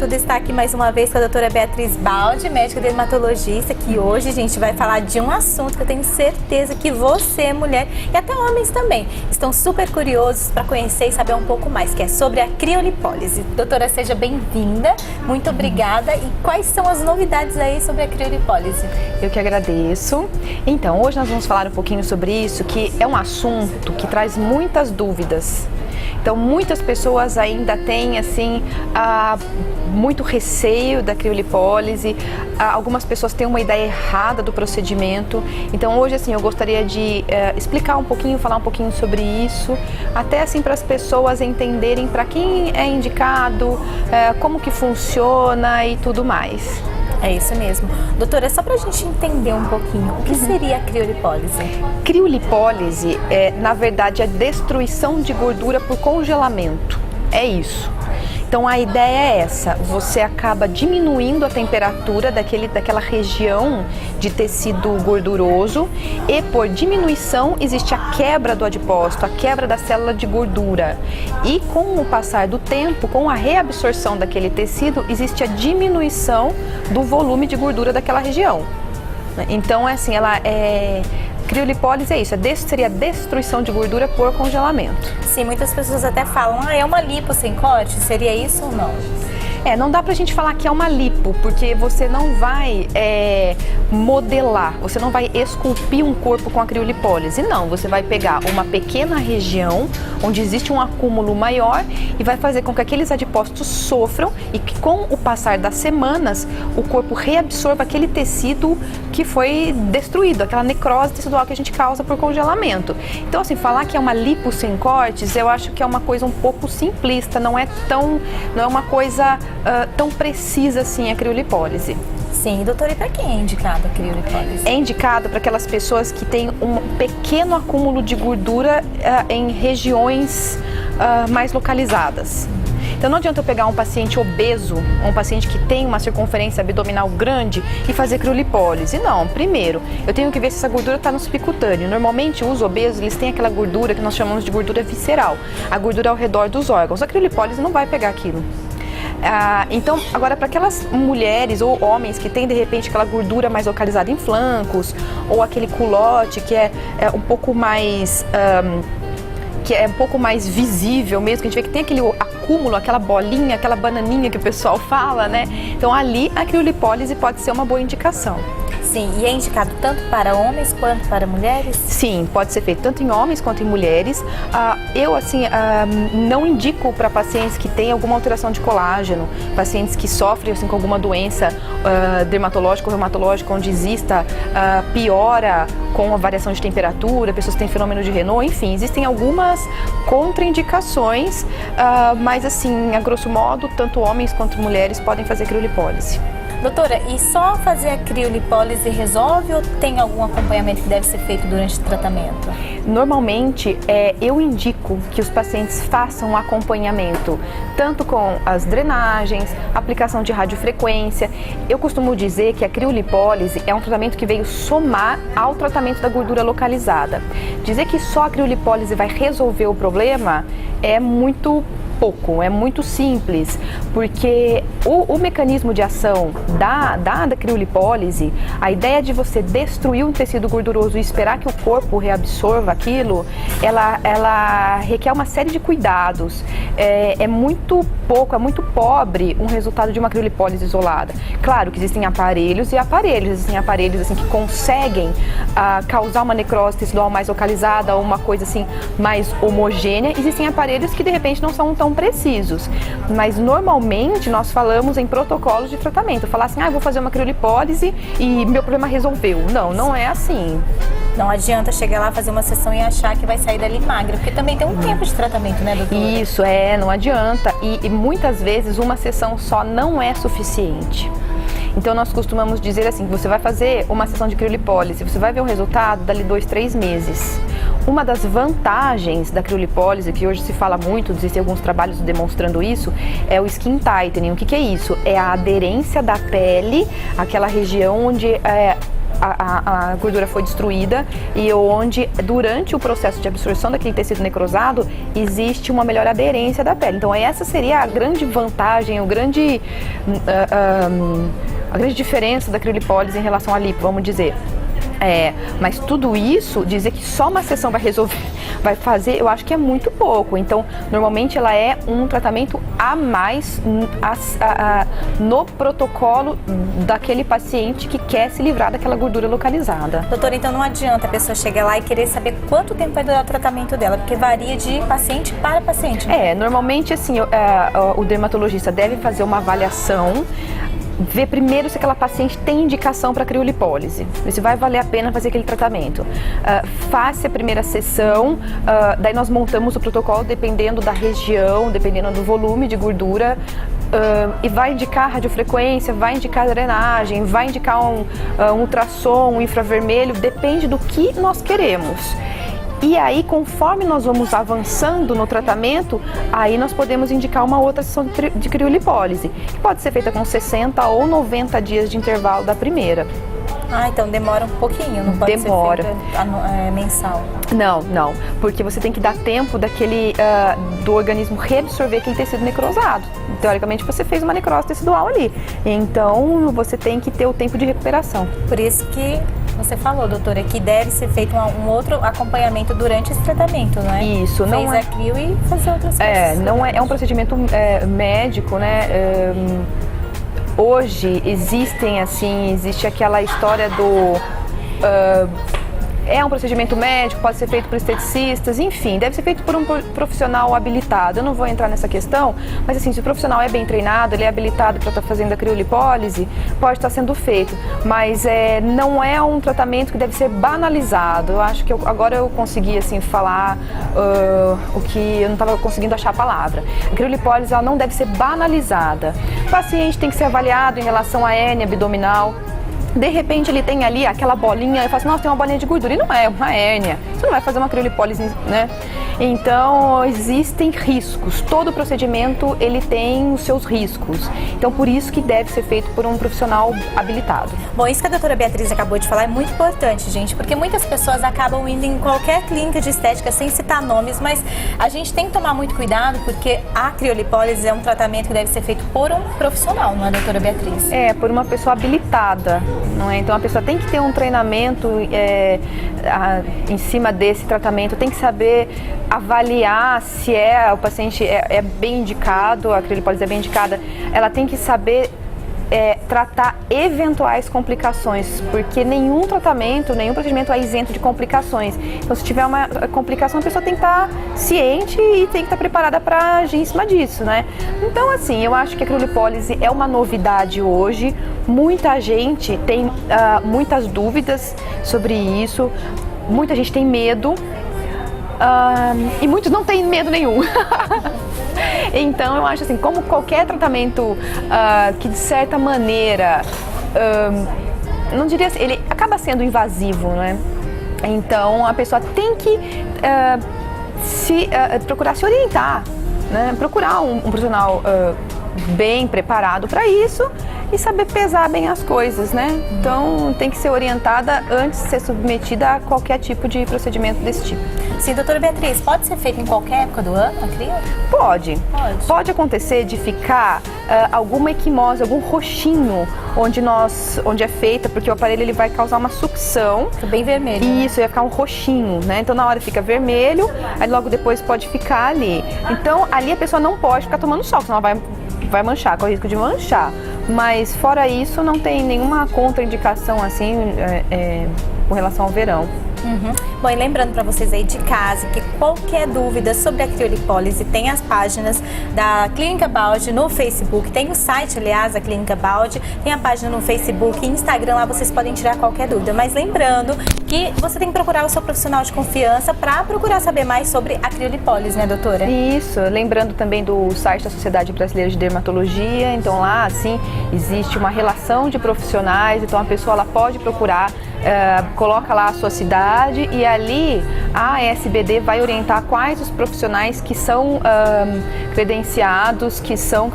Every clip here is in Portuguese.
tudo, estar aqui mais uma vez com a doutora Beatriz Baldi, médica dermatologista, que hoje, gente, vai falar de um assunto que eu tenho certeza que você, mulher, e até homens também, estão super curiosos para conhecer e saber um pouco mais, que é sobre a criolipólise. Doutora, seja bem-vinda, muito obrigada. E quais são as novidades aí sobre a criolipólise? Eu que agradeço. Então, hoje nós vamos falar um pouquinho sobre isso, que é um assunto que traz muitas dúvidas. Então, muitas pessoas ainda têm, assim, muito receio da criolipólise. Algumas pessoas têm uma ideia errada do procedimento. Então, hoje, assim, eu gostaria de explicar um pouquinho, falar um pouquinho sobre isso, até, assim, para as pessoas entenderem para quem é indicado, como que funciona e tudo mais. É isso mesmo. Doutora, só para a gente entender um pouquinho, o que seria a criolipólise? Criolipólise é, na verdade, a destruição de gordura por congelamento. É isso. Então a ideia é essa, você acaba diminuindo a temperatura daquela região de tecido gorduroso e por diminuição existe a quebra do adipócito, a quebra da célula de gordura. E com o passar do tempo, com a reabsorção daquele tecido, existe a diminuição do volume de gordura daquela região. Então assim, criolipólise é isso, seria a destruição de gordura por congelamento. Sim, muitas pessoas até falam, é uma lipo sem corte, seria isso ou não? Não dá pra gente falar que é uma lipo, porque você não vai modelar, você não vai esculpir um corpo com a criolipólise, não. Você vai pegar uma pequena região onde existe um acúmulo maior e vai fazer com que aqueles adipócitos sofram e que com o passar das semanas o corpo reabsorva aquele tecido que foi destruído, aquela necrose tecidual que a gente causa por congelamento. Então, assim, falar que é uma lipo sem cortes, eu acho que é uma coisa um pouco simplista, não é uma coisa tão precisa assim a criolipólise. Sim, doutora, e para quem é indicada a criolipólise? É indicado para aquelas pessoas que têm um pequeno acúmulo de gordura em regiões mais localizadas. Então não adianta eu pegar um paciente obeso, um paciente que tem uma circunferência abdominal grande e fazer criolipólise. Não, primeiro, eu tenho que ver se essa gordura está no subcutâneo. Normalmente os obesos, eles têm aquela gordura que nós chamamos de gordura visceral, a gordura ao redor dos órgãos. A criolipólise não vai pegar aquilo. Então, agora para aquelas mulheres ou homens que têm de repente aquela gordura mais localizada em flancos ou aquele culote que é um pouco mais visível mesmo, que a gente vê que tem aquele acúmulo, aquela bolinha, aquela bananinha que o pessoal fala, né? Então ali a criolipólise pode ser uma boa indicação. Sim, e é indicado tanto para homens quanto para mulheres? Sim, pode ser feito tanto em homens quanto em mulheres. Eu, assim, não indico para pacientes que têm alguma alteração de colágeno, pacientes que sofrem, assim, com alguma doença dermatológica ou reumatológica, onde exista piora com a variação de temperatura, pessoas que têm fenômeno de Raynaud, enfim, existem algumas contraindicações, mas, assim, a grosso modo, tanto homens quanto mulheres podem fazer criolipólise. Doutora, e só fazer a criolipólise resolve ou tem algum acompanhamento que deve ser feito durante o tratamento? Normalmente, eu indico que os pacientes façam um acompanhamento, tanto com as drenagens, aplicação de radiofrequência. Eu costumo dizer que a criolipólise é um tratamento que veio somar ao tratamento da gordura localizada. Dizer que só a criolipólise vai resolver o problema é muito pouco, é muito simples, porque o mecanismo de ação da criolipólise, a ideia de você destruir um tecido gorduroso e esperar que o corpo reabsorva aquilo, ela requer uma série de cuidados. É muito pouco, é muito pobre um resultado de uma criolipólise isolada. Claro que existem aparelhos e aparelhos, existem aparelhos assim, que conseguem causar uma necrose tecidual mais localizada ou uma coisa assim mais homogênea. Existem aparelhos que de repente não são tão precisos, mas normalmente nós falamos em protocolos de tratamento. Falar assim, eu vou fazer uma criolipólise e meu problema resolveu. Não é assim. Não adianta chegar lá, fazer uma sessão e achar que vai sair dali magra, porque também tem um tempo de tratamento, né, doutora? Isso, não adianta. E muitas vezes uma sessão só não é suficiente. Então nós costumamos dizer assim, que você vai fazer uma sessão de criolipólise, você vai ver o resultado dali 2-3 meses. Uma das vantagens da criolipólise, que hoje se fala muito, existem alguns trabalhos demonstrando isso, é o skin tightening. O que é isso? É a aderência da pele àquela região onde a gordura foi destruída e onde, durante o processo de absorção daquele tecido necrosado, existe uma melhor aderência da pele. Então, essa seria a grande vantagem, a grande diferença da criolipólise em relação à lipo, vamos dizer. Mas tudo isso, dizer que só uma sessão vai resolver, vai fazer, eu acho que é muito pouco. Então, normalmente ela é um tratamento a mais no protocolo daquele paciente que quer se livrar daquela gordura localizada. Doutora, então não adianta a pessoa chegar lá e querer saber quanto tempo vai durar o tratamento dela, porque varia de paciente para paciente, né? Normalmente assim, o dermatologista deve fazer uma avaliação, ver primeiro se aquela paciente tem indicação para criolipólise, se vai valer a pena fazer aquele tratamento. Faça a primeira sessão, daí nós montamos o protocolo dependendo da região, dependendo do volume de gordura, e vai indicar radiofrequência, vai indicar drenagem, vai indicar um ultrassom, um infravermelho, depende do que nós queremos. E aí, conforme nós vamos avançando no tratamento, aí nós podemos indicar uma outra sessão de criolipólise, que pode ser feita com 60 ou 90 dias de intervalo da primeira. Então demora um pouquinho, não pode ser feita mensal. Não, porque você tem que dar tempo do organismo reabsorver aquele tecido necrosado. Teoricamente você fez uma necrose tecidual ali, então você tem que ter o tempo de recuperação. Por isso que você falou, doutora, que deve ser feito um outro acompanhamento durante esse tratamento, não é? Isso, não Fez a crio e fazer outras coisas. Não é um procedimento médico, né? Hoje existe aquela história do é um procedimento médico, pode ser feito por esteticistas, enfim, deve ser feito por um profissional habilitado. Eu não vou entrar nessa questão, mas assim, se o profissional é bem treinado, ele é habilitado para estar fazendo a criolipólise, pode estar sendo feito, mas não é um tratamento que deve ser banalizado. Eu acho que agora eu consegui assim falar o que eu não estava conseguindo achar a palavra. A criolipólise, ela não deve ser banalizada. O paciente tem que ser avaliado em relação à hérnia abdominal. De repente ele tem ali aquela bolinha, eu falo assim, nossa, tem uma bolinha de gordura, e não é uma hérnia, você não vai fazer uma criolipólise, né? Então existem riscos, todo procedimento ele tem os seus riscos, então por isso que deve ser feito por um profissional habilitado. Bom, isso que a doutora Beatriz acabou de falar é muito importante, gente, porque muitas pessoas acabam indo em qualquer clínica de estética sem citar nomes, mas a gente tem que tomar muito cuidado porque a criolipólise é um tratamento que deve ser feito por um profissional, não é, doutora Beatriz? Por uma pessoa habilitada. Não é? Então a pessoa tem que ter um treinamento em cima desse tratamento, tem que saber avaliar se o paciente é bem indicado, a criolipólise é bem indicada, ela tem que saber tratar eventuais complicações, porque nenhum tratamento, nenhum procedimento é isento de complicações. Então, se tiver uma complicação, a pessoa tem que estar ciente e tem que estar preparada para agir em cima disso, né? Então, assim, eu acho que a criolipólise é uma novidade hoje. Muita gente tem muitas dúvidas sobre isso, muita gente tem medo e muitos não têm medo nenhum. Então eu acho assim, como qualquer tratamento que de certa maneira, não diria assim, ele acaba sendo invasivo, né? Então a pessoa tem que procurar se orientar, né? Procurar um profissional bem preparado para isso e saber pesar bem as coisas, né? Então tem que ser orientada antes de ser submetida a qualquer tipo de procedimento desse tipo. Sim, doutora Beatriz, pode ser feito em qualquer época do ano, a cria? Pode acontecer de ficar alguma equimose, algum roxinho onde é feita, porque o aparelho ele vai causar uma sucção. Fica bem vermelho. Isso, vai ficar um roxinho, né? Então na hora fica vermelho, aí logo depois pode ficar ali. Então ali a pessoa não pode ficar tomando sol, senão ela vai manchar, corre o risco de manchar. Mas fora isso, não tem nenhuma contraindicação assim com relação ao verão. Bom, e lembrando para vocês aí de casa que qualquer dúvida sobre a criolipólise tem as páginas da Clínica Balde no Facebook, tem o site, aliás, da Clínica Balde, tem a página no Facebook e Instagram, lá vocês podem tirar qualquer dúvida. Mas lembrando que você tem que procurar o seu profissional de confiança para procurar saber mais sobre a criolipólise, né, doutora? Isso, lembrando também do site da Sociedade Brasileira de Dermatologia, então lá, assim, existe uma relação de profissionais, então a pessoa ela pode procurar coloca lá a sua cidade e ali a SBD vai orientar quais os profissionais que são credenciados, que são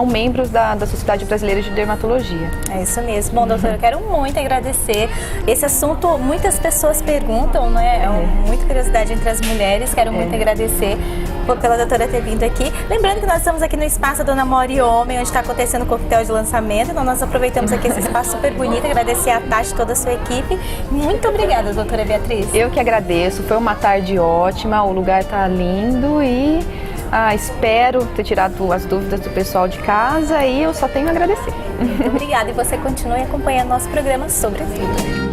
membros da Sociedade Brasileira de Dermatologia. É isso mesmo. Bom, doutora, eu quero muito agradecer. Esse assunto muitas pessoas perguntam, né? Muita curiosidade entre as mulheres. Quero muito agradecer pela doutora ter vindo aqui. Lembrando que nós estamos aqui no espaço Dona More Homem, onde está acontecendo o coquetel de lançamento. Então nós aproveitamos aqui esse espaço super bonito, agradecer a Tati e toda a sua equipe. Muito obrigada, doutora Beatriz. Eu que agradeço, foi uma tarde ótima, o lugar está lindo e espero ter tirado as dúvidas do pessoal de casa e eu só tenho a agradecer. Muito obrigada e você continue acompanhando nosso programa Sobre a Vida.